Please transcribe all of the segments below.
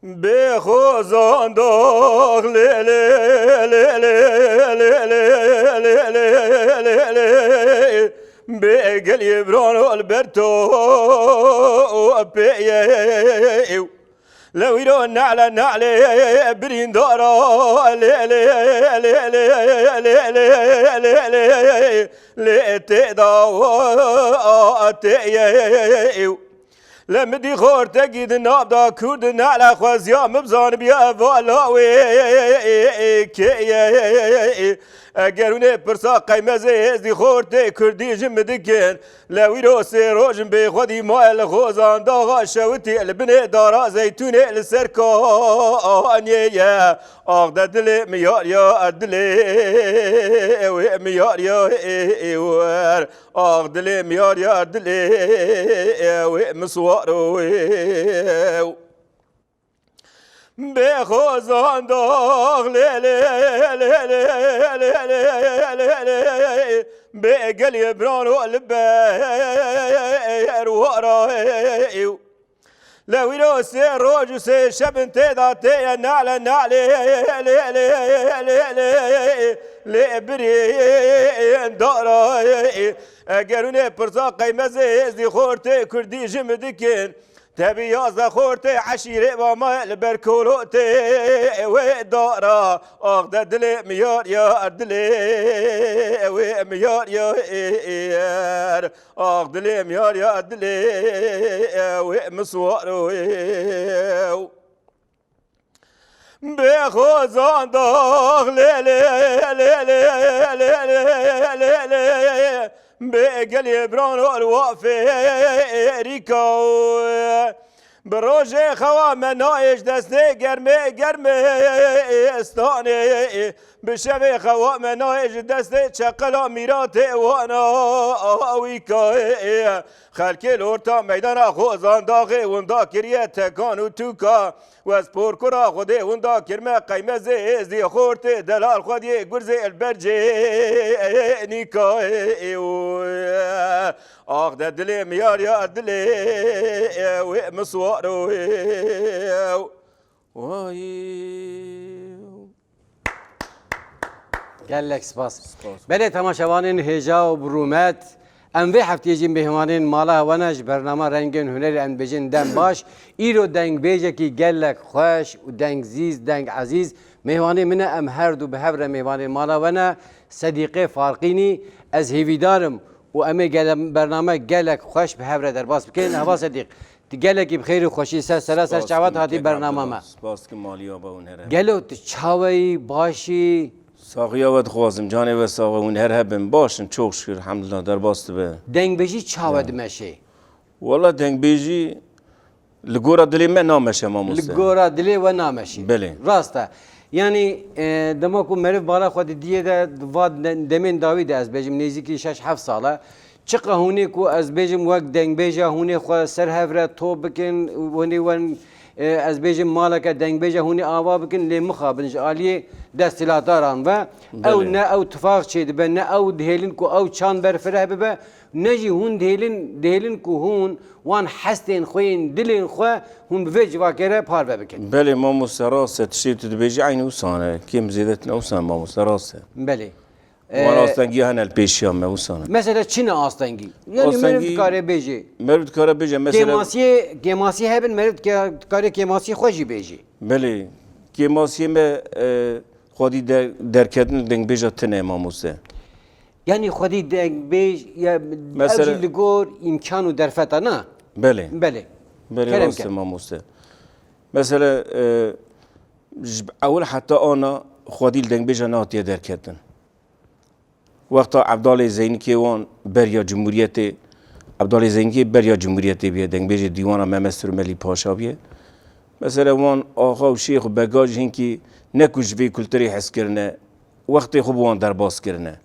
به خوزان داغ لیلی لیلی لیلی لیلی به گلی بران البرتو پیو لو يرون نعلى نعلى بريندارا ليلي ليلي ليلي ليلي ليلي لمدي خور تجد نابدا كرد نعلى خوزيا مبزان بيا فالاوي كي اگرونه پرسا قیمزه ازدی خورده کردی جم دکن لویرو سروجم به خودی مال خوزان داغا شوتی البنه دارا زیتونه السرکانیه آغده دل میار یا دل و میار یا ایوار آغ دل میار یا دل و مسوارو به خوزان داغ لیلی لیلی لیلی به گلی بران و البر ورایو لویرو سه روز و سه شب تدا تی نعل نعلی لیلی لیلی برین دارای اگرونه پرزا قیمزه ازدی خورته کردی جم دکن تبي يازا خورتي عشيري وما البركولوتي ودارا اغدا دلي ميار يا دلي وميار يا اير اغدا دلي ميار يا دلي ومسوار بخوزان داغ ليلي ليلي ليلي ليلي بقلي برانو الوافي ريكو بروجه خوا منايش دستي گرمي استاني بشبه خوا منايش دستي چقلا ميراتي وانا ويكا خلقي لورتا ميدانا خوزان داغي وندا كريه تكانو توكا وسپور کرا خودی وندا کرمه قیمزه ازدی خورته دلال خودی گرزه البرجه نیکای آخ ده دلی میار یا دلی و مسوارو گلک سپاس بله تماشاوانین هجا و برومت ام وی هفته جیم بهمانین مالا ونج برنامه رنگین هنری ام بجین دم باش ایرو دنگ بیجه کی گلک خوش و دنگ زیز دنگ عزیز مهوانی منه ام هر دو به هبر مهوانی مالا ونه صدیقه فارقینی از هیویدارم و ام برنامه گلک خوش به هبر در باس بکن هوا صدیق گلکی بخیر و خوشی سر چاوت هاتی برنامه ما سپاس که مالیا با اون هره گلو چاوی باشی ساقیا ود خوازم جانه و ساقا اون هر هبن باشن چوک شکر الحمدلله در باست به دنگ بیجی چاود مشه والله دنگ بیجی لگورا دلی من نامشه ما مسته لگورا دلی و نامشی بله راسته یعنی دما کو مرف بالا خود دیه ده واد دمین داوید از بیجم نزدیکی 6-7 ساله چقه هونی کو از بیجم وقت دنگ بیجا هونی خو سر هفره تو بکن هونی ون از بیجم مالک دنگ بیجا هونی آوا بکن لی مخابنج آلیه دستلاتاران و او نه او تفاق چید به نه او دهلین کو او چان برفره به نجی هون دهلین کو هون وان حستین خوین دلین خو هون به جواکره پار بکن بله ما مستراسه تشریف تدبیجی عین اوسانه کیم زیدت اوسان ما مستراسه بله وان آستنگی هن الپیشیام ما اوسانه مثلا چی نه آستنگی یعنی مرد کاره بیجی مرد کاره بیجی مثلا کیماسی هبن مرد کاره کیماسی خوشی بیجی بله کیماسی ما خودی درکتن دنگ بیجا تنه ما موسه یعنی خودی دنگ بیج یا مثلا لگور امکانو درفتا نه بله بله راست ما موسه مثلا اول حتی آنا خودی دنگ بیجا ناتیه درکتن وقتا عبدالله زینی که وان بریا جمهوریت عبدالله زینی که بریا جمهوریت بیه دنگ بیج دیوانا ممستر ملی پاشا بیه مثلا وان آقا و شیخ و بگاج هنگی نکوش وی کلتری حس کرنه وقتی خوب وان در باز کرنه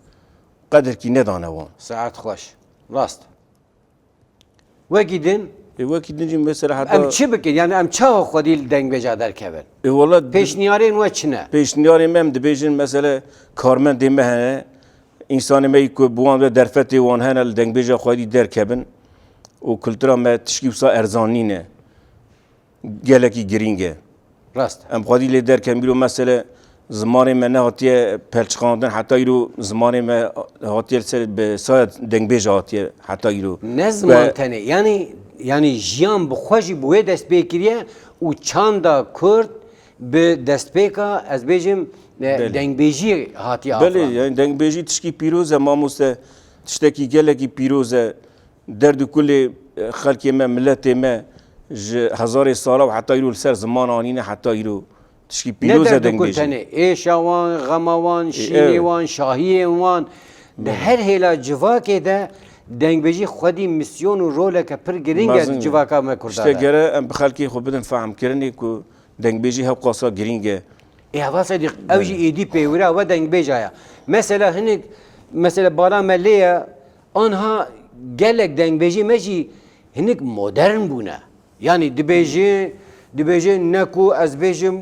قدر کی ندانه وان ساعت خوش راست وکی دین وکی دین مثلا حتی ام چی بکن یعنی ام چه خودی دنگ بجا در کبر والله پیشنیارین و چنه پیشنیارین مم دبیجن مثلا کارمند مهنه انسان می کو بوان و درفتی وان هنه دنگ بجا خودی در کبن و کلترا ما تشکیل سا ارزانینه گلکی گرینگه rast. ام خودی لی درکن بیرو مثلا زمان من هاتیه پلچخاندن حتی ایرو زمان من هاتیه سر به سایت دنگ بیج هاتیه حتی ایرو نه زمان تنه yani jiyan bu xweşî bu wê dest pê kiriye û çanda Kurd bi destpêka ez bêjim dengbêjiyê hatiye بله afran. yani deng بیجی تشکی پیروزه ماموسته تشتکی گلکی پیروزه درد کل خلقی ما ملت ما هزار ساله و حتی ایرو سر زمان آنینه حتی ایرو تشکی Ne پیروزه derdi دنگ kul بیجی tene? Êşawan, Xemawan, Şînêwan, Şahiyên di her hêla civakê de dengbêjî xwedî misyon û roleke pir giring e civaka me Kurda işte de. gere em bi xelkê xwe bidin fehm kirinê ku deng bêjî hev qasa giring e Heva sedik ew jî êdî pêwîra we dengbêjaya. Mesela hinek mesela bara me lê ye anha gelek dengbêjî me jî hinek modern bûne. Yani dibêjê ne ku ez bêjim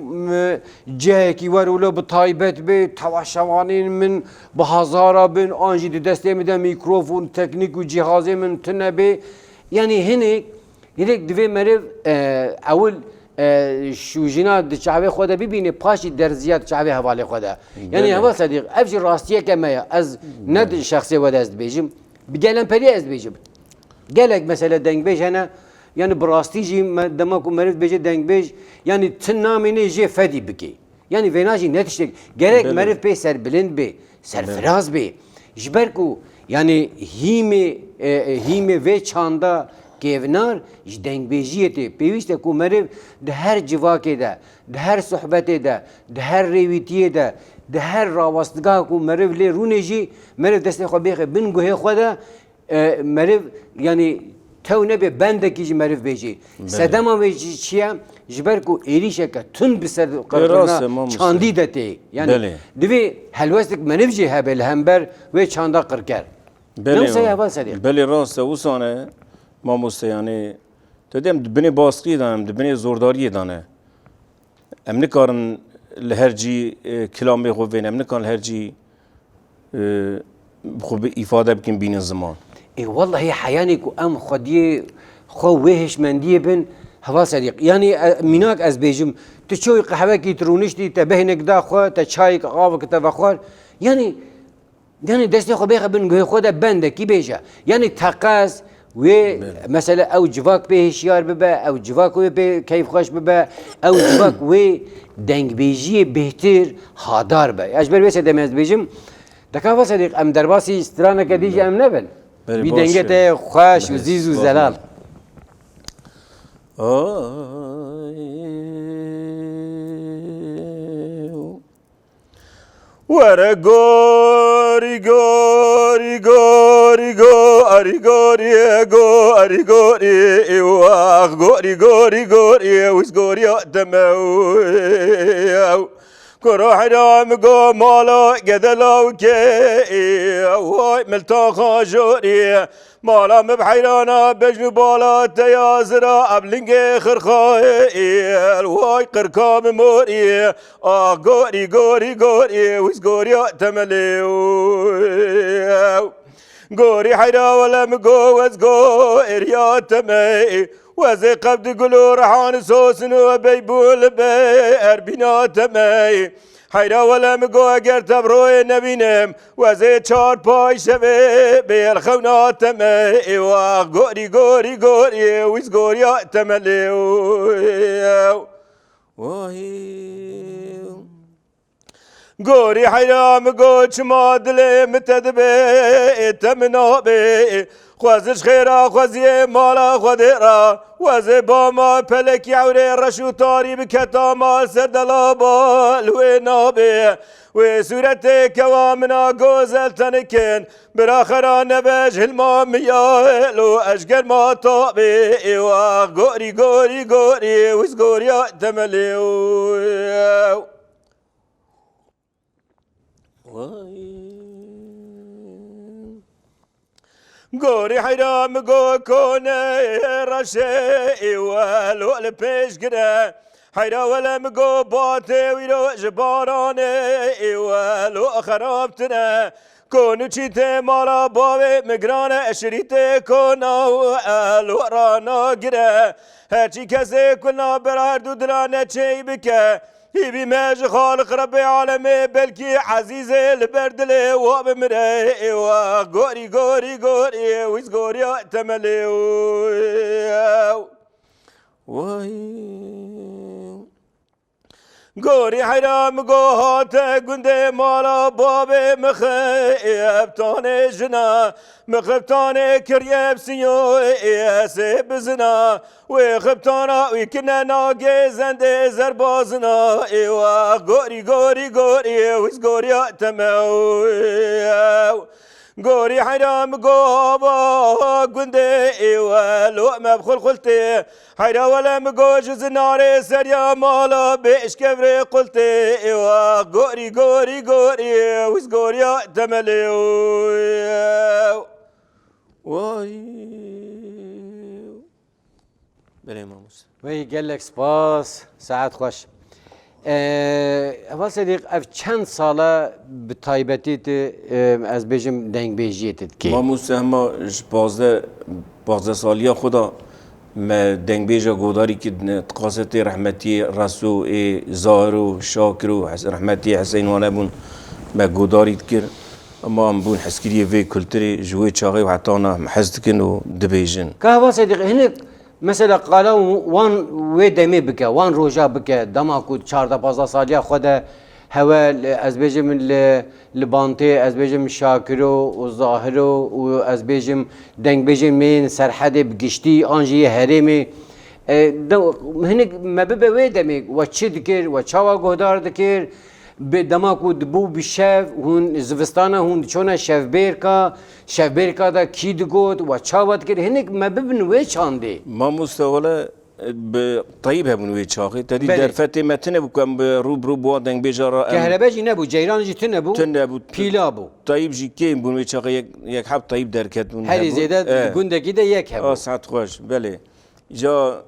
cihekî wer ûlo bi taybet bê tevaşevanên min bi hezara bin an jî di destê min de mikrofon teknîk û cihazê min tune bê. Yani hinek divê meriv ewil şûjîna di çavê xwe de bibîne paşî derziya di çavê hevalê xwe de. Yani heval sedîq ev jî rastiyeke me ye ez ne di şexsê we de ez dibêjim bi gelenperiyê ez dibêjim. Gelek mesela dengbêj hene yani bi rastî jî dema ku meriv dibêje dengbêj yani tin namêne jê fedî bike. Yani vêna jî ne tiştek gerek meriv pê serbilind bê serfiraz bê ji ber ku yani hîmê vê çanda kevnar ji dengbêjiyê tê pêwîst e ku meriv di her civakê de di her sohbetê de di her rêwîtiyê de di her rawastgahê ku meriv lê rûnê jî meriv destê xwe bêxe bin guhê xwe de meriv yani tew nebe bendekî ji meriv bêjî. Sedema wê jî çi ye ji ber ku êrîşeke tund bi ser qirqirina çandî de tê. Yani divê helwestek meriv jî hebe li hember wê çanda qirker. Newsa heva sedîq. Belê rast e wisa mamoste yani te dem dibinê baskiyê danem dibinê zordariyê dane em nikarin li her cî kilamê xwe vêne em nikarin li her cî xwe bi îfade bikin bînin ziman Vallahi heyanê ku em xwediyê xwe wê hêşmendiyê bin heva sedîq. Yani mînak ez bêjim tu çoyî qehwekî tirûniştî te behnek da xwe te çayek avek te vexwar yani destê xwe bêxe bin guhê xwe de bendekî bêje. Yani teqez wê mesela ew civak pê hişyar bibe, ew civak wê pê keyfxweş bibe, ew civak wê dengbêjiyê bêhtir hadar be. Ez ber wê sedem ez bêjim deka ve sedîq em derbasî straneke dî jî em nebin. Bir denge te xweş û zîz û zelal. Were gori gori gori gori gori gori gori wah gori gori gori wis gori demew كرو حرام قو مالا قدلو كي وهاي ملتا خاجوري مالا مبحيرانا بجنو بالا تيازرا قبلنجي خرخاي وهاي قركام موري غوري غوري غوري ويس غوري تملي غوري حيرا ولا مقوز غو إريا تمي وزي قبض قلو رحان سوسنو بيبول بي اربينا تمي حيرا ولا مقو اگر تبروي نبينم وزي چار پاي شوي بي الخونا تمي غوري غوري غوري ويس غوري تملي غوري حيرا مقو چما دلي متدبي تمنا بي خوازش خیرا خوازی مالا خودرا وزه با ما پلک یوری رشو تاری بکتا مال سردلا بالوی نابه و صورت کوامنا گوزل تنکن براخرا نبج هلما میالو اشگر ما طابه و گوری گوری گوری وز گوری تملیو گوری حیرام گو کنه رشه ولو لپیش گره حیرا ولم گو باته ویرو جبارانه ولو خرابتنه کنو چیت مالا باوی مگران اشریت کنا و الورانا گره هرچی کسی کنا برار دو درانه چی بکه هیوی ماج خالق رب عالمه بلکی عزیز لبردله و بمره و گوری گوری گوری ویز گوری تمله گوری حرام گوهات گنده مالا باب مخیب تانه جنا مخیب تانه کریب سیو ایسه بزنا و خیب تانا وی کنه ناگه زنده زربازنا ایوا گوری گوری گوری ویز گوری تمو گوری حرام گوبا گنده ایوا لوم بخل خلته حیرا ولا مگوج زنار سریا مالا بیش کبر قلته ایوا گوری گوری گوری ویز گوری تملی وای بله ماموس وی گلک سپاس ساعت خوش اول صدیق اف چند ساله به تایبەتی از بیشم دنگ بیجیتت کی ماموس اما 15 سالیا خدا ما دنگ بیجا گوداری که تقاصت رحمتی رسو ظاهر و شاکر و رحمتی حسین وانه بون ما گوداری کرد اما هم بون حسکری وی کلتری جوی چاقی و حتی آنها محزد کن و دبیجن که اول صدیق هنک مثلا قالا وان وی دمی بکه وان روژا بکه دما کو 14-15 سالیا خود هوا از بیشم لبانته از بیشم شاکرو و ظاهرو و از بیشم دنگ بیشم من سرحد بگشتی آنجی هرمی هنگ مبه وی دمی و چی دکر و چاوا گودار دکر به دماغو دبو بشف هون زوستانه هون چونه شف بیرکا دا کی دگود و چاوت کرد هنگ مبه وی چانده ما مستوله طيب هبون وی چاقی تدی بله. در فتح متنه بکن روب با دنگ بیجارا کهرباجی نبو جیران جی تنبو پیلا بو طيب جی که بون وی چاقی یک حب طيب در کتون هری زیده گندگی ده یک هبو ساعت خوش بله جا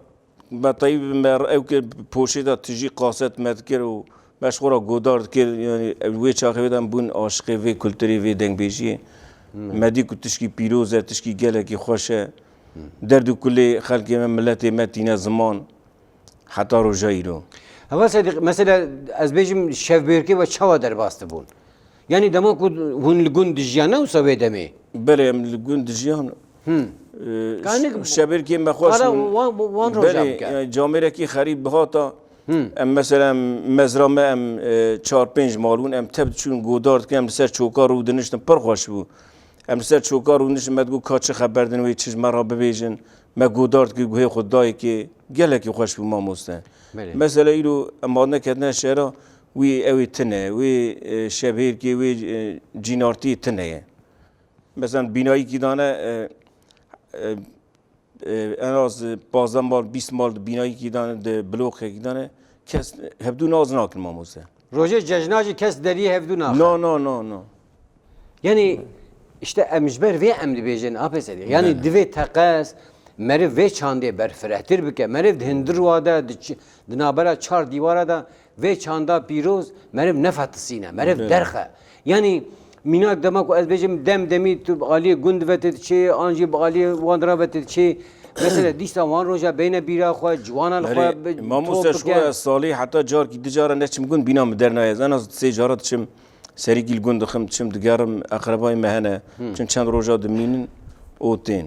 با طيب مر او که پوشیده تجی قاصد مذکر و مشغورا گودار کرد یعنی وی چاقی بدم بون عاشقی وی کلتری وی دنگ بیجی مدی کو تشکی پیروزه تشکی گله کی خوشه درد كل خلق ملتي متينا زمان حتى رجايرو هوا صديق مثلا از بيجم شف بيركي و چاوا در باست بون يعني دما کو هون لگون دجيانا و سوي دمي بله ام لگون دجيان كانك شبير كي ما خوش وان رجا بله جامره کی خرید بهاتا ام مثلا مزرامه ام 4-5 مالون ام تبد چون گودارد که ام سر چوکار رو دنشتن پر خوش بو ام سر چوکار رو نشم مدگو کاچه خبر دن وی چیز مرا ببیجن ما گودارد که گوه خدایی که گله که خوش بو ما مستن مثلا ایرو اما نکردن شهرها وی اوی تنه وی شبهیر که وی جینارتی تنه مثلا بینایی که دانه انا از 15 مال 20 مال بینایی که دانه بلوک که دانه کس هبدو ناز ناکن ما مستن روژه ججناجی کس دری هفدو ناخد نه يعني işte emjber ve emri bejin apesedi yani dve takas meri ve çande berferehtir bike meri hindir vada dinabara çar divara da ve çanda piroz meri nefatsine meri derha yani minak demek az bejim demi tu ali gund vetet çi anji ali vandra vetet çi mesela dişta van roja beyne bira xwa jwanan xwa ما مستشفى صالح حتى جار کی دجار نچم گون بینام درنای از انا سه جارات چم سریکی الگوند خم چم دگارم اقربای مهنه چند روزا دمینن اوتین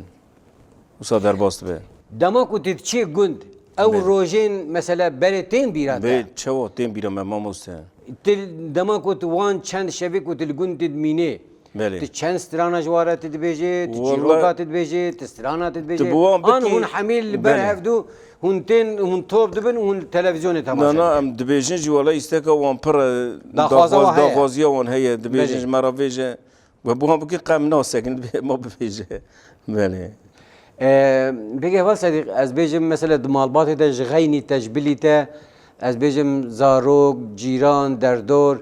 وصا در باست به دما کو تید چی گوند او روزین مثلا برتین بیرات به چوا تیم بیرام ما مسته تل دما کو تو وان چند شوی کو تل گوند تید مینه بله تی چند سترانا جواره تید بیجه تی چیروکا تید بیجه تی سترانا تید بیجه آن هون حمیل برهفدو هون تین هون توب دبن هون تلویزیون تماشا نه ام دبیجن جوالا استکا وان پر داخوازی وان هی دبیجن مرا بیجه و بو هم بکی قم ناسکن ما بیجه بله بگه واسه از بیجم مثلا دمالبات ده جغینی تجبلی ته از بیجم زاروگ جیران دردور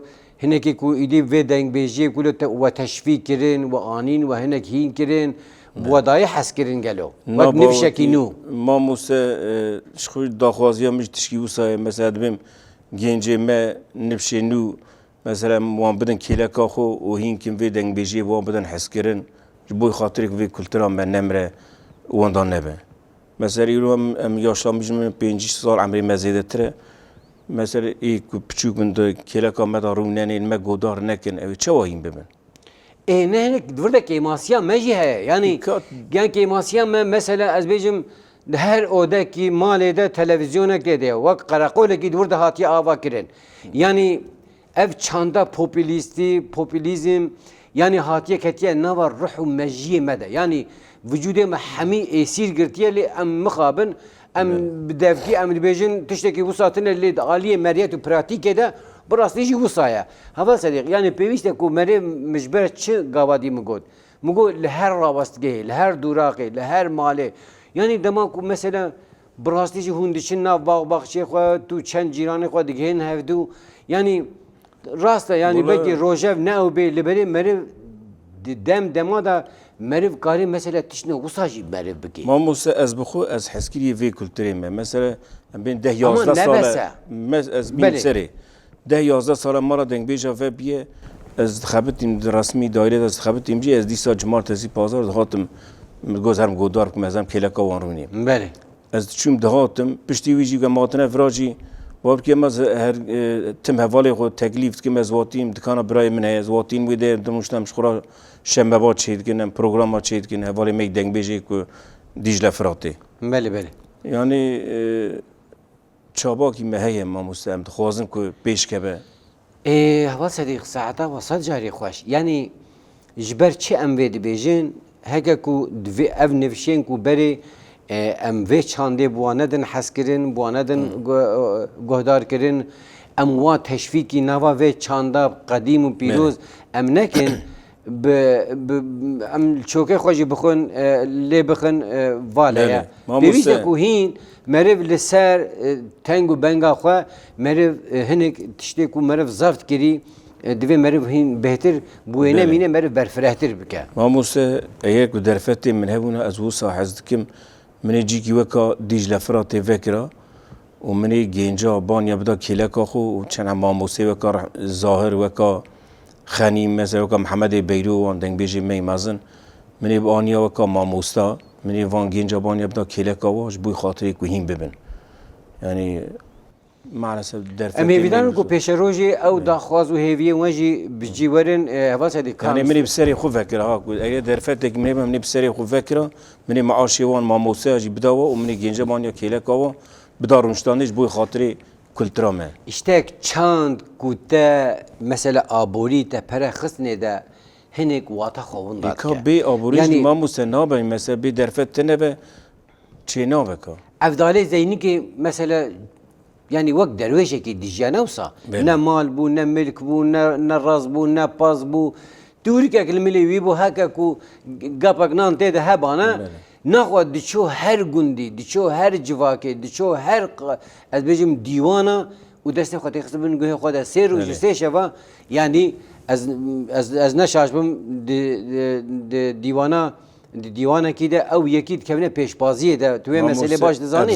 هنکی کو ایدی و دنگ بیجی کلو و تشویق کردن و آنین و هنک هین کردن و دای حس کردن گلو و نفشکی نو ما موسى شخوي داخوازي مش تشكي وصاي مثلا بهم جنجي ما نفشي نو مثلا وان بدن کیلکا خو و هین کم وی دنگ بیجی وان بدن حس کرن جبوی خاطری که وی کلترا من نمره وان دان نبه مثلا ایرو ام یاشلام بیجم 5 سال عمری مزیده تره مثلا ای پچوک من دو کیلکا مدا رو ننین ما گودار نکن اوی چه واهیم ببن نه burada kemasya meci he yani kemasya mesela az bejim her odaki malede televizyona dedi vak karakole ki burada hatiye ava kirin yani ev çanda popülizm yani hatiye ketiye ne var ruhu meciye mede yani vücude hami esir girtiye li em mukhabın em devki em bejin tişteki bu saatin li aliye meriyet pratik ede براستی چی وسایه هوا صدیق یعنی پیوسته کو مری مجبر چه گاوادی مگود لهر راوستگی لهر دوراقی لهر ماله یعنی دما کو مثلا براستی چی هندشین ناو باغچه خو تو چند جیران خو دیگه هفدو یعنی راسته یعنی بگی روجو نه او به لبری مری دما دا مری کاری مثلا تشنه وساجی مری بگی ما موسى از بخو از حسکری وی کلتری مثلا بین 10 11 سال از بین سری 10 11 سال ما را دنگ بیجا و بیه از خبرتیم رسمی دایره از خبرتیم جی از دیسا جمارتسی پازار دهاتم گذرم گودار کم ازم کلکا وانونیم بله از چوم دهاتم پشتی ویجی که ماتنه فراجی باب که مز هر تم حوالی خود تکلیف که مز واتیم دکانا برای من هست واتین ویده دمشتم شخورا شنبه با چید کنم پروگرام ها چید کنم حوالی میک دنگ بیجی که دیجله فراته بله بله یعنی چاباکی مهیه ما مستهم خوازم که پیش که به هوا صدیق ساعتا وسط جاری خوش یعنی جبر چه ام وید بیجن هگه کو دوی او نفشین کو بری ام وی چانده بواندن حس کرن بواندن گهدار کرن ام وا تشویقی نوا وی چانده قدیم و پیروز ام نکن ام چوکه خوشی بخون لی بخون واله بیویسته کو هین مرف لسر تنگو بنگا خو مرف هنگ تشتی کو مرف زفت کری دوی مرف هین بهتر بوینه مینه مرف برفرهتر بکه ما موسى اياك درفتي من هنا ازوسا حزدكم من يجيكي وكا ديج لفراتي فكرة ومن جينجا بانيا بدا كيلكا خو وچنا ما موسى وكا ظاهر وكا خنيم مثلا وكا محمد بيرو وان دنگ بيجي مي مازن من بانيا وكا ما موسى من وان جينجا بانيا بدا كيلكا واش بوي خاطري كوهين ببن يعني معناته درفتي اما بيدان کو پیش روزی او داخواز و هیوی وجی بجیورن هوا صدیق يعني مني بسري خو فكرة ها اي درفتك مني بسري خو فكرة مني معاشي وان ما موسى اجي بداوا ومني جينجا بانيا كيلكا وا بدارمشتانيش بوي خاطري كلترا ما اشتاك چاند کوته مثلا آبوری تا پر خسنه ده هنگ واتا خوون داد که بی آبوریش ما موسى نابه مثلا بی درفت تنبه چه نابه که افضاله زینی که مثلا yani وقت درویشه که دیجا نوسا نه مال بو نه ملک بو نه راز بو نه پاز بو دوری که کلملی وی بو هکا کو گپک نان تیده هبانه نخواد دیچو هر گندی دیچو هر جواکه دیچو هر از بجم دیوانا و دست خاطر خصبن گوه خود سه روز سه شوا yani از نشاش بم دیوانا دیوانه کی ده او یکی کمنه پیشبازیه ده توی مسئله باش دزانی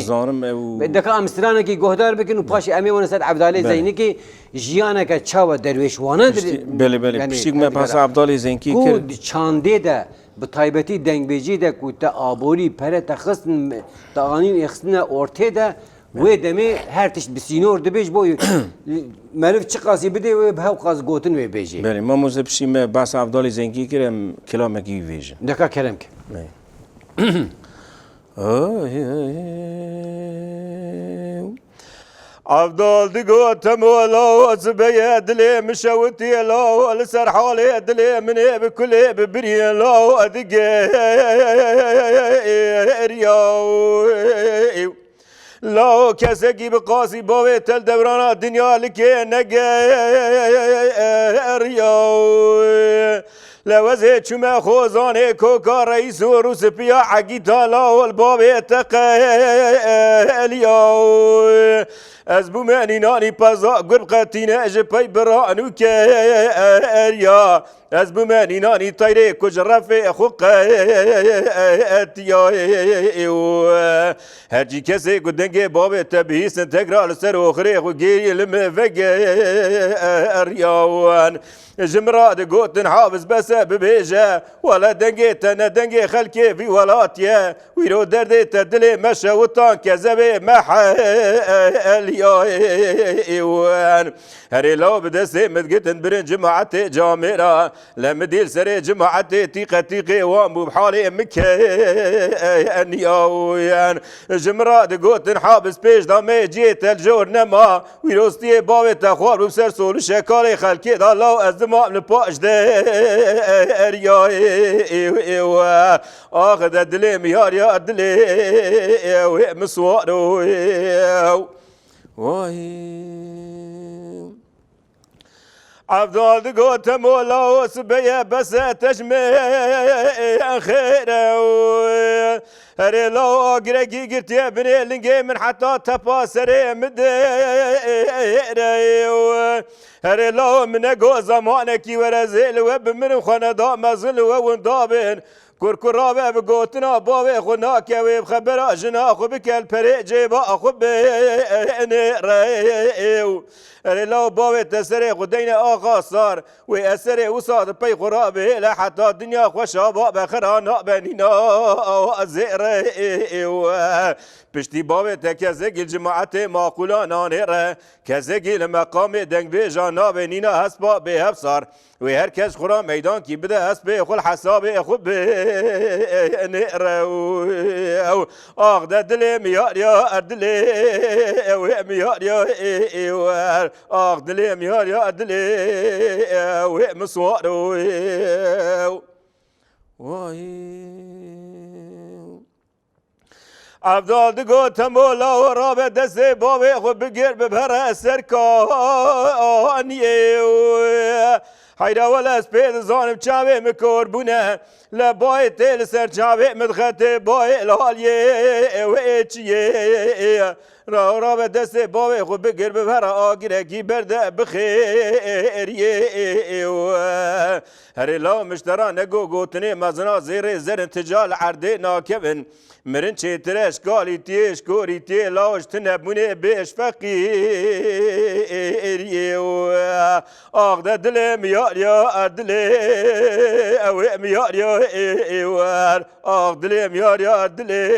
دکا امسترانه کی گهدار بکن و پاش امی ونسد عبدالله زینی کی جیانه که چاو درویشوانه بله بله پشتیک من پس عبدالله زین کی کو چانده ده به تایبتی دنگبیجی ده کو تا آبوری پره تخصن تاغانین اخصنه ارته ده و دمی هر تشت بسینور دبیج بوی ملف چه قاسی بده و به هاو قاس گوتن و بیجی بله ما موزه بشیم بس عبدالله زنگی کرم کلام کی ویژن دکا کرم که عبدال دقو تمولا وزبي دلي مشوتي لا ولسر حالي دلي من بكل ببري لا ادقي لا کسی به قاسی باوی تل دوران دنیا لکه نگریا لوزه چومه خوزانه کوکا رئیس و روس پیا عگی تالا والباوی تقلیا از بومانی نانی پزا گرب قتینه اج پی برانو کریا از بومانی نانی تایره کج رفع خوقتیا هرچی کسی گدنگ باب تبهیس تکرار سر اخری خو گیری لمه وگریاوان جمراد قوتن حافظ بس ببيجا ولا دنجيت انا دنجي خلكي في ولاتيا ويرو دردي تدلي مشى وطان كذبي محل هري لو بدسي متقتن برن جماعتي جامرة لما ديل سري جماعتي تيقة وامو بحالي مكان جمراد قوتن حافظ بيج دامي جيت الجور نما ويروستي باوي تخوار وبسر سول شكالي خلكي دالو زمان پاش دریا آخه در دلی میار یا دلی مسوار عبدال دقوت مولا وسبيا بس تجمع خيره هري لو اقرقي قلت يا بني لنقي من حتى تفاسري مديره هري لو من اقو زمانك ورزيل وب من خندا مزل وندابن كركرابه بقوتنا بابي خناك وبخبر جنا خو بكل بري جيبا اخو بنيريو لو بابي تسري غدينا آقا صار ويأسري وصاد بي خرابي لحتى الدنيا خوشابا بخرانا بنينا زيري پشتی بابی تکزگی الجماعت معقولا نانیره کزگی المقام دنگ بی جانا بینینا هست با بی هفصار و هر کس خورا میدان کی بده هست بی خول حساب خوب بی نیره آخ ده دلی میار یا اردلی و میار یا ایوار آخ دلی میار یا اردلی و مسوار عبدال دقو تمولا و راب دست بابی خود بگیر ببره سرکانیه حیرا ولاس پید زانم چاوی مکور بونه لبای تیل سر چاوی مدخط بای الهالیه و ایچیه راب دست بابی خود بگیر ببره آگیره کی برده بخیریه هری لا مشتران نگو گوتنی مزنا زیر زر تجال عرده ناکبن مرن چه ترش کالی تیش کوری تی لاش تنبونه بیش فقیریه آخ ده دل میار یا اردلی اوه میار یا ایوار آخ دل میار یا اردلی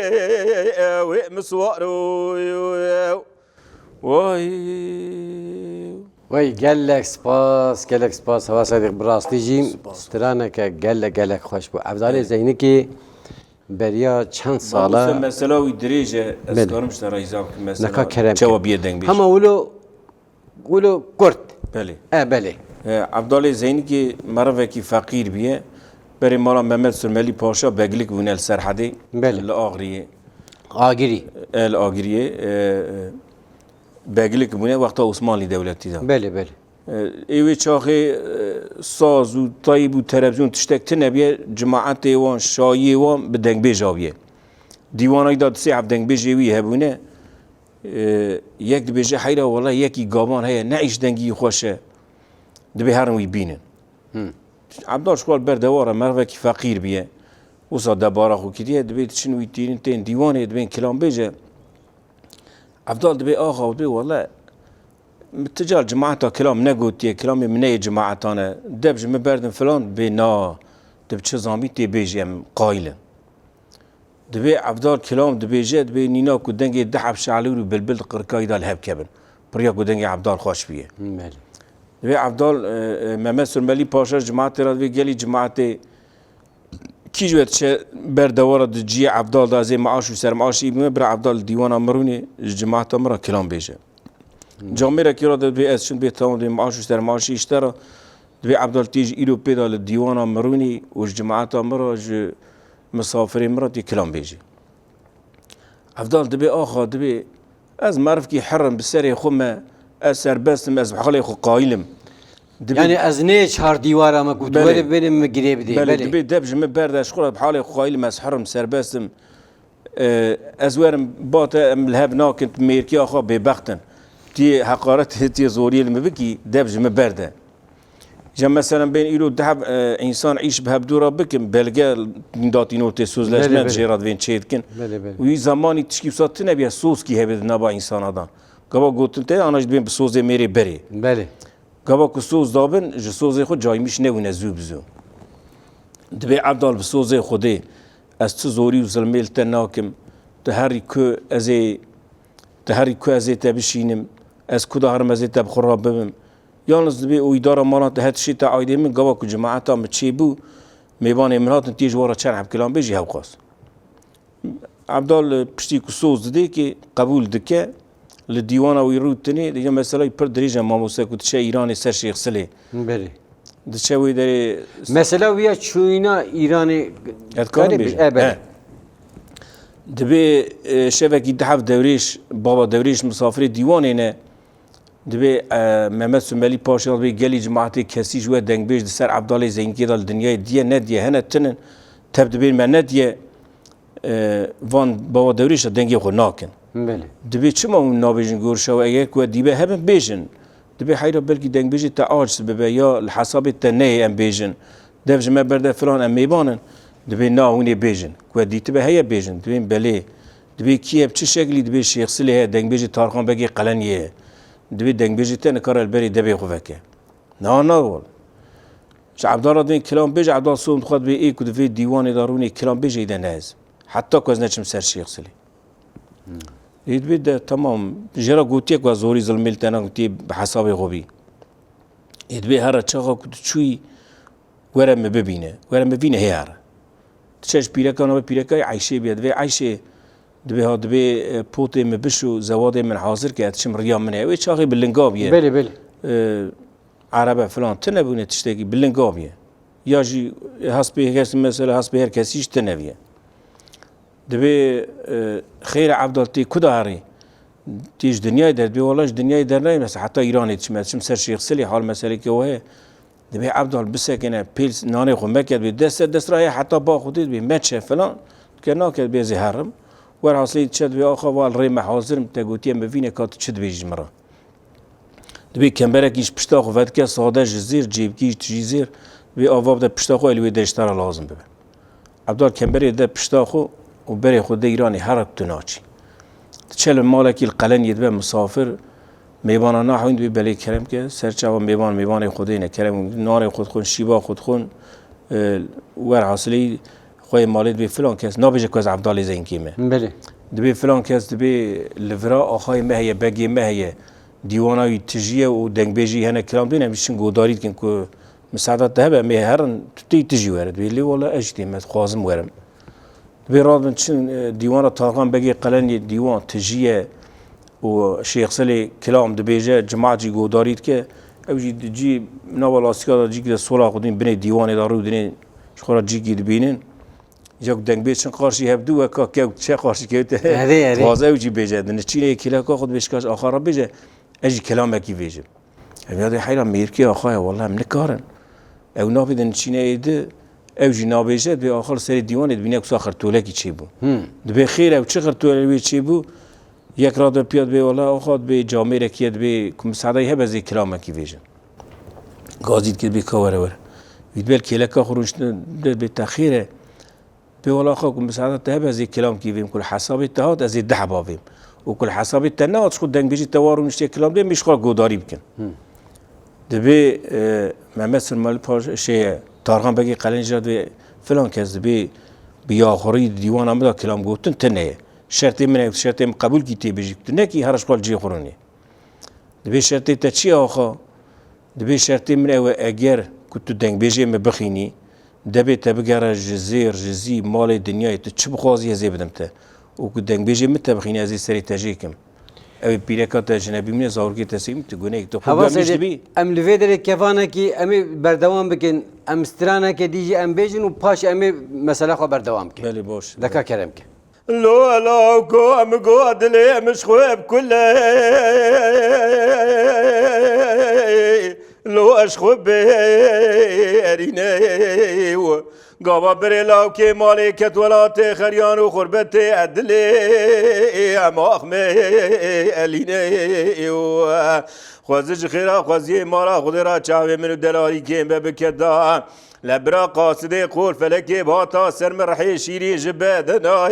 اوه مسوار وای گلک سپاس هوا صدیق براستی جیم سترانه که گلک خوش بود عبدال زینی که بریا چند ساله مثلا وی دریجه از کارمش در ایزاب که مثلا نکا کرم چوا بیدنگ بیش همه ولو کرد بله بله عبدال زینی که مروه کی فقیر بیه بری مالا محمد سرملی پاشا بگلیک بونه سرحده بله الآغریه آگیری بگلیک بونه وقتا عثمانی دولتی دا بله ایوی چاخه ساز و طایب و تلویزیون تشتک تنبیه جماعت وان شایی وان به دنگ بیجاویه دیوانای داد سی هفت دنگ بیجاوی هبونه یک دبیجه حیره والله یکی گابان هیا نعیش دنگی خوشه دبی هرنوی بینن عبدال شکال بردواره مروه کی فقیر بیه وصا دبارا خو کدیه دبی تشنوی تیرین تین دیوانه دبین کلام بیجه عبدال دبی آخا دبی والله تجار جماعتا كلام نقوتيه كلام مني جماعتانا دبج مبردن فلان بنا دب چه زامی تی بیجیم قایل دبی عبدال کلام دبیجه دبی نینا کو دنگ دحب شعلور بلبل قرکای دال هب کبن پریا کو دنگ عبدال خوش بیه دبی عبدال محمد سرملی پاشا جماعت را دبی گلی جماعت کی جوت چه بردوار دجی عبدال دازه معاش و سر معاش ایبه بر عبدال دیوان امرونی جماعت امرا کلام بیجه جامعه کی را دبی اسشون به تمام دبی معاش و سر معاش اشترا دبی عبدال تیج ایرو پیدا دیوان امرونی و جماعت امرا مسافر مراتي كلام بيجي أفضل دبي آخر دبي از معرف كي حرم بسري خما أسر بسم از بحالي خو قايلم يعني از نيش هار ديوارا ما قلت ولا بينم مقريب دي بله دبي دبج مبرد أشخوله بحالي خو قايلم از حرم سر بسم از ورم بات الهب ناكنت ميركي آخر ببختن تي حقارت تي زوري المبكي دبج مبرده جا مثلا بين إلو دهب إنسان عيش بهبدورة بكم بلغة داتينو تسوز لجمن جيراد وين تشيدكن وي زماني تشكي بسات نبي سوز كي هبد نبا إنسان هذا قبا قلت أنت أنا جد بين بسوز ميري بري بله قبا كسوز دابن جسوز خود جاي مش نو نزو بزو دبي عبدال بسوز خودي استزوري وزلميل تناكم تهري كو أزي تبشينم از كده هرم أزي تبخراب بمم یالنز دبی او اداره مالات هات شيء تعايد من قوا كجماعة متشيبو ميبان منات نتيج ورا شرح كلام بيجي هوقاس عبدال بشتي كسوز دي كي قبول دكه للديوان ويرود تاني دي مثلا يبر دريجه ماموسا كنت شيء ايراني سر شيخ سلي بله دشا وي دري مثلا ويا شوينا ايراني اه دبي شبكي دحف دوريش بابا دوريش مسافر ديوانينه دبي محمد سومالي پاشال بي گلی جماعت کسی جو دنگ بیش سر عبدالله زینکی دال دنیای دیه ندیه هنه تنن تب دبي من ندیه وان بابا دوریش دنگی خو ناکن بله دبي چما اون نابیجن گورشا و اگر کو دیبه هم بیجن دبي حیرا بلکی دنگ بیش تا آج ببه یا الحساب تنه ام بیجن دب جمع برده فلان ام میبانن دبي نا هونی بیجن کو دیت به هيا بیجن دبي بله دبي کیه چه شکلی دبي شیخ سلیه دنگ بیش تارخان بگی قلنیه دبي دنگ بيجي تاني كار البري دبي خوفك ناول ش عبد الله دين كلام بيجي عبد الله صوم خد بي اي كود في ديوان داروني كلام بيجي ده ناز حتى كوز نچم سر شيخ سلي يد بده تمام جرا قوتيك وزوري ظلملتنا قوتي بحساب غبي يد بي هر چاغا كود چوي ورم ببينه هيار تشش بيركانو بيركاي عايشه بيد في عايشه دبي ها دبي بوتي مبشو زواده من حاضر که اتشم ريام منه وي چاقي بلنقابيه بله عربه فلان تنبونه تشتكي بلنقابيه يا جي حسبي هكاس مثلا حسبي هر كسيش تنبيه دبي خير عبدالتي كداري تيج دنياي در دبي والله دنياي در ناي مثلا حتى ايراني تشم سر شيخ سلي حال مسألة که وهي دبي عبدال بسكنه بيلس ناني خو مكد بي دست رايه حتى با خودت بي ماتش فلان كنا كد بي زهرم ور حاصلی چد بی آخا وال ری محاضر متگوتی ام ببینه کات چد بیش مرا دبی کمبره کیش پشتا خو ود که ساده جزیر جیب کیش جزیر بی آواب ده پشتا خو الوی درشتر لازم ببن عبدال کمبره ده پشتا خو و بری خود ایرانی هر تناچی چل مالکی القلن یدبه مسافر میبانا نحوین بی بلی کرم که سرچاو میبان خودینه کرم نار خود خون شیبا خود خون ور حاصلی خوی مالید بی فلان کس نابیجه که از عبدالله زینکیمه بله دبی فلان کس دبی لورا آخای مهیه بگی مهیه دیوانای تجیه و دنگ بیجی هنه کلام دینه میشن گودارید کن که مساعدت ده به مه هرن تی تجی ورد بی لی والا اجتی مت خوازم ورم دبی راد من چن دیوانا تارقان بگی قلن دیوان تجیه و شیخ سلی کلام دبیجه جماعت جی گودارید که اوجی جی نوالا سیکا جی که سولا خودین بینه دیوانی دارو دینه شخورا جی که دبینن یک دنگ بیشتر قارشی هب دو که که چه قارشی که ته وازه وجی بیجه دن چینه کلا که خود بشکاش آخر بیجه اجی کلام کی بیجه همیاد حیرا میرکی آخای والله من کارن او نابیدن چینه ایده او جی نابیجه به آخر سری دیوان بینه که آخر توله کی چی بو دبی خیر او چه خر توله وی چی بو یک راد پیاد به والله آخر به جامعه رکیت به کمساعده هب از کلام کی بیجه گازید که به کاره ور ویدبل کلا که خروج به تأخیره به ولا خاكم مساعدة تهب هذه الكلام كيفهم كل حساب التهاد هذه الدحبابهم وكل حساب التناوت شخو دنگ بيجي توارو نشتي الكلام ده مش خاك قداري بكن دبي ممثل مال باش شيء تارغان بقي قلن جاد فلان كز دبي بياخري ديوان عمدا كلام قوتن تنه شرطي من شرطي قبول كي بيجي تنكي هرش قال جي خروني دبي شرطي تشي اخا دبي شرطي من اگر كنت دنگ بيجي مبخيني دبی تبگر جزی مال دنیای تو چه بخوازی هزی بدم ته و کدنگ بیجی متبخینی ازی سری تجیکم اوی پیرکات جنبی من زاورگی تسیم تو گونه تو خوب میش بی ام لویدر کفانه کی امی بردوام بکن ام استرانه کی دیجی ام بیجن و پاش امی مسئله خو بردوام کی بله باش دکا کرم کی لو لا کو ام گو ادلی مش خوب کله لو اشخب بيريني گاوا بره لاو که مالکت ولات خریان و خربت عدل اماخ الینه و خوازش خیرا خوازی مارا خود را چاوه منو دلاری که ببکدا لبرا قاصده قول فلکی باتا سرم رحی شیری جبادنا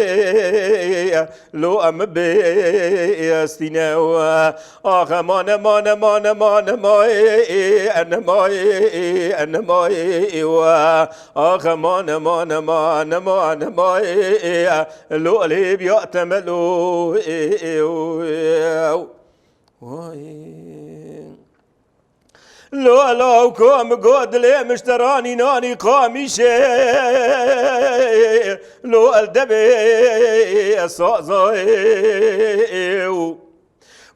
لو ام بیستینه و آخه مان مان مان مان مای انمای انمای و آخه مان مان مان مان مای لو علی بیاتملو لو لو كوم قود لي مشتراني ناني قاميشي لو الدبي صازي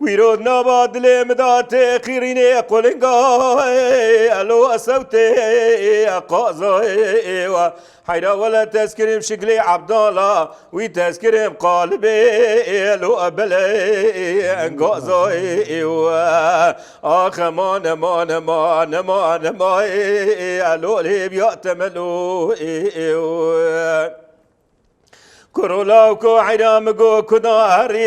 ويرود نباد لي مداتي خيريني قولنقا لو أسوتي قازي حيرا ولا تذكرم شكلي عبد الله وتذكرم قلبي لو أبلي انقازي آخ مان مان مان مان ماي لو لي بيأتملو كرولا وكو حرام كو كناري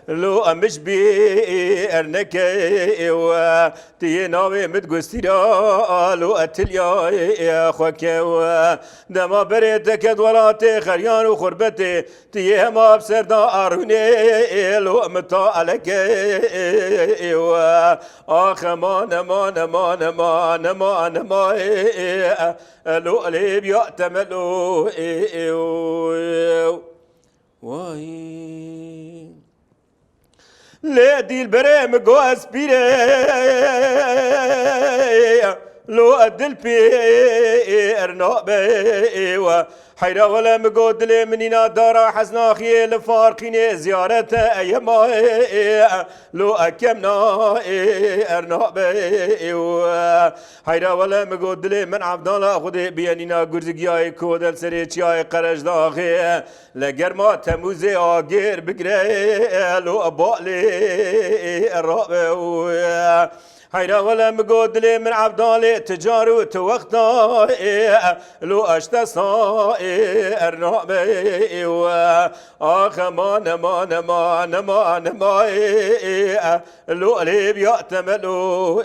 لو امش بي ارنكي و تي ناوي متغستيرا لو اتليا يا خوكي و دما بريتك دولاتي خريان وخربتي تي ما بسردا اروني لو متا عليك و اخ مان مان مان مان مان ما لو علي بيأتملو واي ليدي البريم قوس بيري لو أدل بي ارنابي حيرا ولا مقود لي منينا دارا حزنا خيل فارقيني زيارة ايما لو اكمنا ارنابي حيرا ولا مقود لي من عبد الله خدي بيانينا قرزقياي كودل سريتشياي قرش داخي لقرما تموزي آگير بقري لو ابالي الرابي حيرا ولا مقود لي من عبدالي تجارو توقتا لو اشتصا ارنابي آخ مان مان مان مان ما لو علي بيأتملو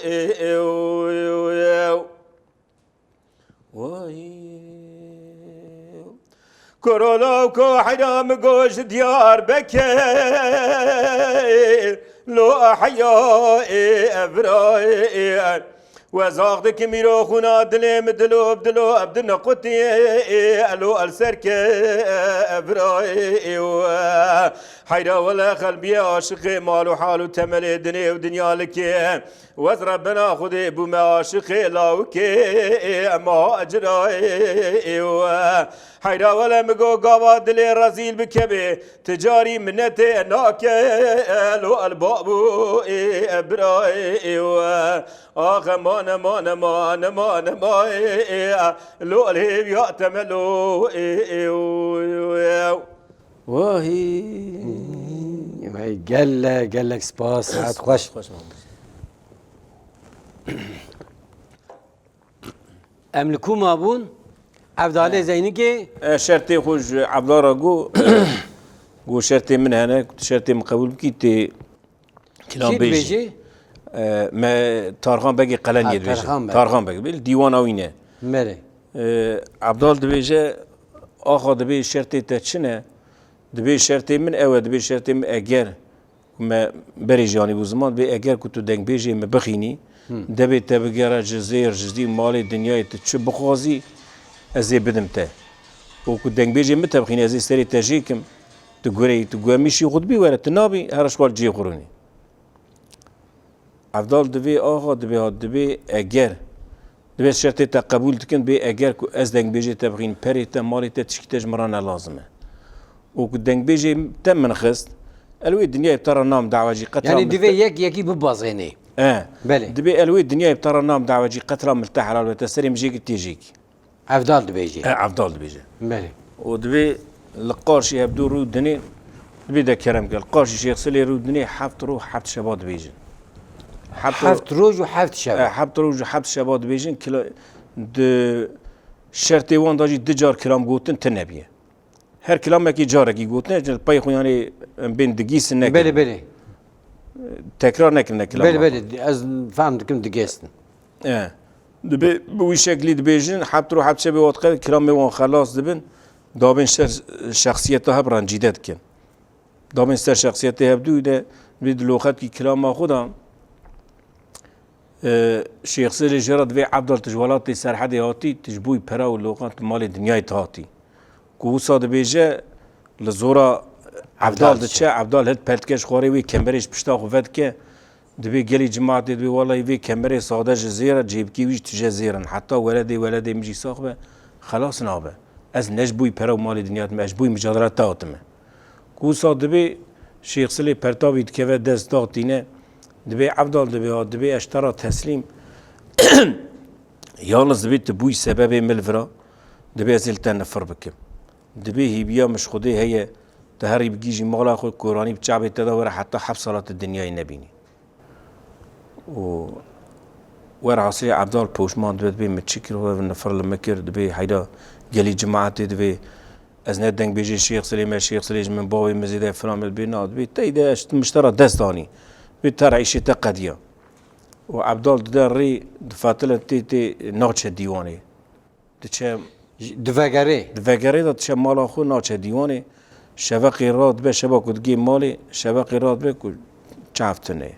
كورولا وكو حيرا مقوش ديار بكير لو أحياء أبرائي وزاغدك ميرو خونا دليم دلو بدلو أبدنا قطي ألو السرك أبرائي حيرا ولا قلبي عاشق مالو حالو تملي دني ودنيا لك وز ربنا خدي بوما عاشق لاوك ما أجرائي حيرا ولا مقو قاوا دلي رزيل بكبي تجاري منتي ناك ألو البابو أبرائي آخ مان مان مان مان ما لو الهيب يأتملو واهي قال لك سباس ساعات خوش املكو مابون عبد الله زينكي شرطي خوش عبد الله راغو قو شرطي من هنا شرطي مقبول بكيتي كلام بيجي ما تارخان بقي قلن يد بيجي تارخان بقي بالديوان اوينه مالي عبد الله دبيجي اخذ دبي شرطي تشنه دبي شرطي من او دبي شرطي من اجر ما بريجاني بو زمان بي اجر كنت دنگ بيجي ما بخيني دبي تبقى جزير جديد مال الدنيا تش بخازي ازي بدمته وكنت دنگ بيجي متى بخيني ازي سري تجيكم تقولي مشي غدبي ولا تنابي هرشوال جي قروني عبدال دبي آخا دبي اگر دبي شرطي تقبول تكن بي اگر كو از دنگ بيجي تبغين پري تا مالي تا تشكتاج مرانه لازمه وكو دنگ بيجي تم من خست الوي الدنيا يبترى نام دعواجي قتل يعني دبي يكي ببازيني بلي دبي الوي الدنيا يبترى نام دعواجي قتل مرتاح على الوتسري مجيك تيجيك عبدال دبيجي عبدال دبيجي بلي ودبي القارشي يبدو رو دني دبي دا كرم قال القارشي شيخ سلي رو دني حفت روح حفت شباب دبيجي حفت روج وحفت شباب حفت روج وحفت شباب دبيجن كلا شرط وان داجی دجار کلام گوتن تنبیه هر کلام کی جاره کی گوتن پای خو یعنی بین دگیس نه بله بله تکرار نکنه کلام بله بله از فهمتكم دقيستن دبی بوی شکلی دبیجن حبت رو حبت شبه وقت کلام وان خلاص دبن دابن شخصیت ها برانجیدت کن دامن سر شخصیت هبدو ده بید لوخت کی کلام خودم شیخ سری جرد و عبدال تجوالات سرحد هاتی تجبوی پرا و لوخت مال دنیای هاتی کو صاد بیجه لزورا عبدال دچه عبدال هد پلتکش خوری وی کمرش پشتا خوفت که دبی گلی جماعت دبی والله وی کمره ساده جزیره جیب کی ویش تجزیرن حتی ولدی مجی ساخبه خلاص نابه از نجبوی پرا و مال دنیات مجبوی مجادلات تاوتمه کو صاد دبی شیخ سلی پرتابید که و دست داغتینه دبی عبدال دبی اشترا تسلیم یالز دبی تبوی سبب ملفرا دبی ازلتن نفر بکم دبی هیبیا مش خوده هي تهري بجيجي مغلا خود كوراني بتشعب تدور حتى حب صلاة الدنيا نبيني و ورا عصي عبدال بوشمان دبي متشكر هو النفر لما كير دبي حيدا جالي جماعتي دبي ازناد دنگ بيجي الشيخ سليم من باوي مزيده فلان البناء دبي تيدا مشترى دستاني بترعي شتا قديا وعبدال داري دفاتله تي نوتش ديواني تشام دفگره داد چه مالا خو ناچه دیوانه شبقی راد به شباکو دگی مالی شبقی راد به کو چافتنه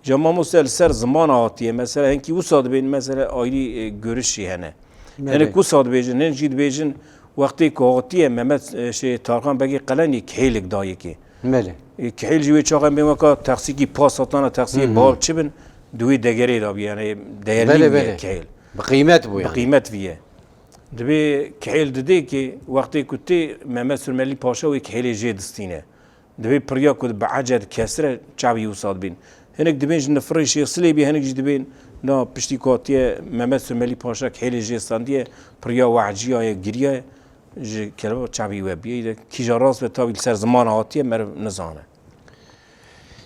جا مسئله سر زمان آتیه مثلا هنکی او ساد بین مثلا آیری görüşی هنه یعنی کو ساد بیجن هن جید بیجن وقتی که آتیه محمد شی تارخان بگی قلنی کهیلک دایی که بله کهیل جوی چاقم بیم که تقصیقی پاس آتانا تقصیقی باب چی بن دوی دگری دابی یعنی دیرلی کهیل بقیمت بیه دبی کهیل دده که وقتی کتی محمد سلمالی پاشا و کهیل جدستینه دبی پریا کد بعجد کسره چابی وصاد بین هنگ دبین جن فری شیخ سلی بی هنگ دبین نا پشتی کاتیه محمد سلمالی پاشا کهیل جدستاندیه پریا وعجیه گریه ج کلمه چابی و بیه کی جراس به تابیل سر زمان آتیه مر نزانه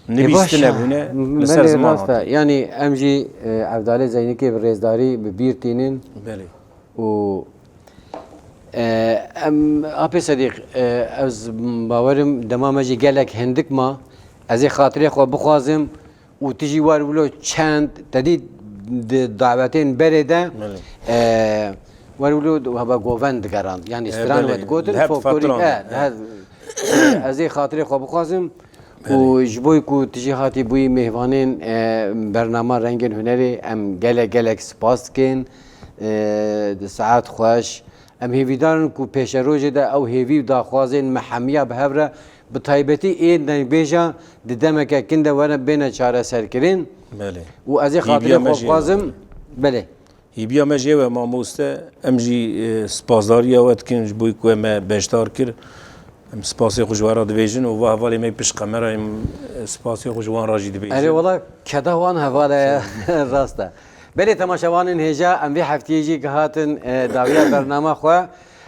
نبیست نبونه لسر زمان آتیه یعنی امجی عبدالله زینی که برزداری ببیرتینن بله و آپی صدیق از باورم دمامجی گلک هندک ما از خاطره خو بخوازم و تیجی وار ولو چند تدید دعوتین برده وار ولو هبا گووند گران یعنی استران و گوتن فوکوری از خاطره خو بخوازم و جبوی کو تیجی خاطی بوی مهوانین برنامه رنگین هنری ام گلک سپاس کن ساعت خوش ام هیویدارن کو پیش روز ده او هیوی داخوازین محمیه به هفره به تایبتی این نبیجا ددمک کنده ورن بین چاره سر کرین بله و از خاطر خوازم بله هیبیا مجیه و ما موسته امجی سپاسداری اوت کنج بوی کو ما بشتار کر ام سپاسی خوشوارا دویجن و حوالی می پیش کامرا ام سپاسی خوشوان راجی دویجن اره والله کدا وان حواله راسته بله تماشاوان هجا ام وی هفتیجی که هاتن داویا برنامه خو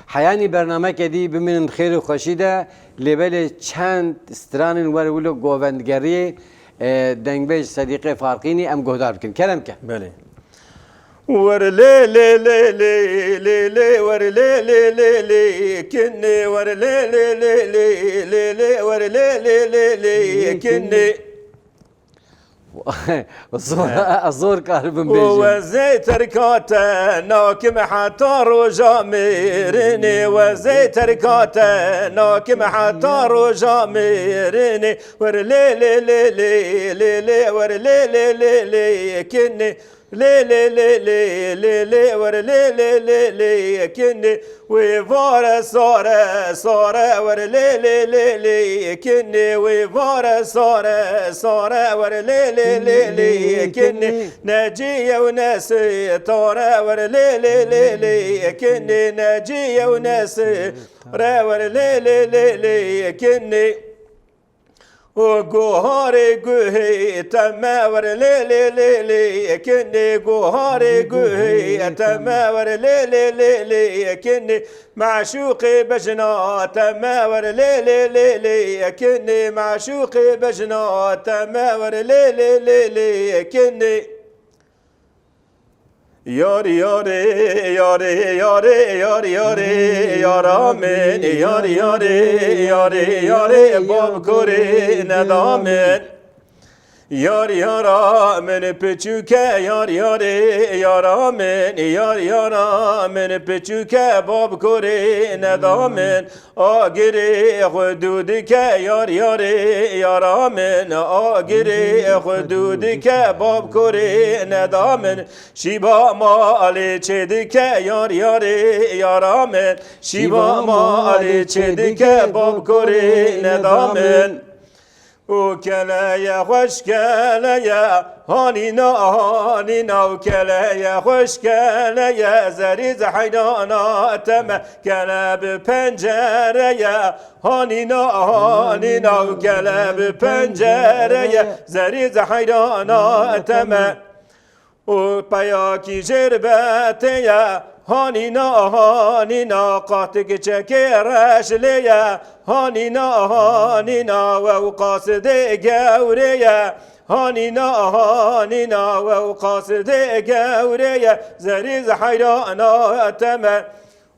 حیانی برنامه کدی بمن خیر و خوشیده لیبل چند استران ور ولو گووندگری دنگبیج صدیق فارقینی ام گهدار بکن کلم که بله ور لي لي لي لي لي لي ور لي لي لي لي كني ور لي لي لي لي لي لي ور لي لي لي لي كني الزور كهربن بيجي وزيت ركاته ناكم حتى رجا ميرني وزيت ركاته ناكم حتى رجا ميرني ور لي لي لي لي لي لي ور لي لي لي لي كني لي لي لي لي لي لي ور لي لي لي لي كني وفار صار ور لي لي لي لي كني وفار صار ور لي لي لي لي كني ناجي وناس طار ور لي لي لي لي كني ناجي وناس ور لي لي لي لي كني وجوهري جوهي تماور لي لي لي لي كني جوهري جوهي تماور لي لي لي لي كني معشوقي بجنا تماور لي لي لي لي كني معشوقي بجنا تماور لي لي لي لي كني Yar yare yare yare yar yare yaramen yar yare yare yare bab kore nedamen Yar yara men peçüke yar yare yara men yar yara men peçüke bab kore nedamen agire hududike yar yare yara men agire hududike bab kore nedamen şiba mali çedike yar yare yara men şiba mali çedike bab kore nedamen O keleye hoş keleye hanina hanina o keleye hoş keleye zeriz hayrana teme keleb pencereye hanina hanina o keleb pencereye zeriz hayrana teme o payaki cirbeteye hanina hanina qahtık çekereşleye hanina hanina ve qaside gevreye hanina hanina ve qaside gevreye zeriz hayrana teme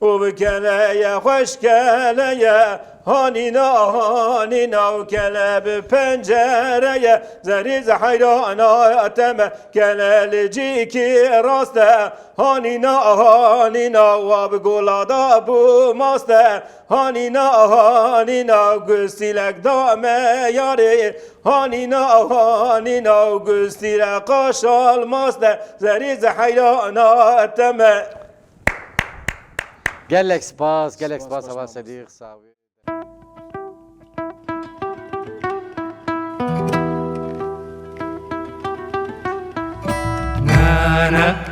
o keleye hoş keleye hanina hanina o keleb pencereye zeriz hayrana teme kelelici ki raste hanina hanina ve golada bu maste hanina hanina güstilek dame yari hanina hanina güstile kaşal maste zeriz hayrana teme Gelek spas hava sadiq savi. Na na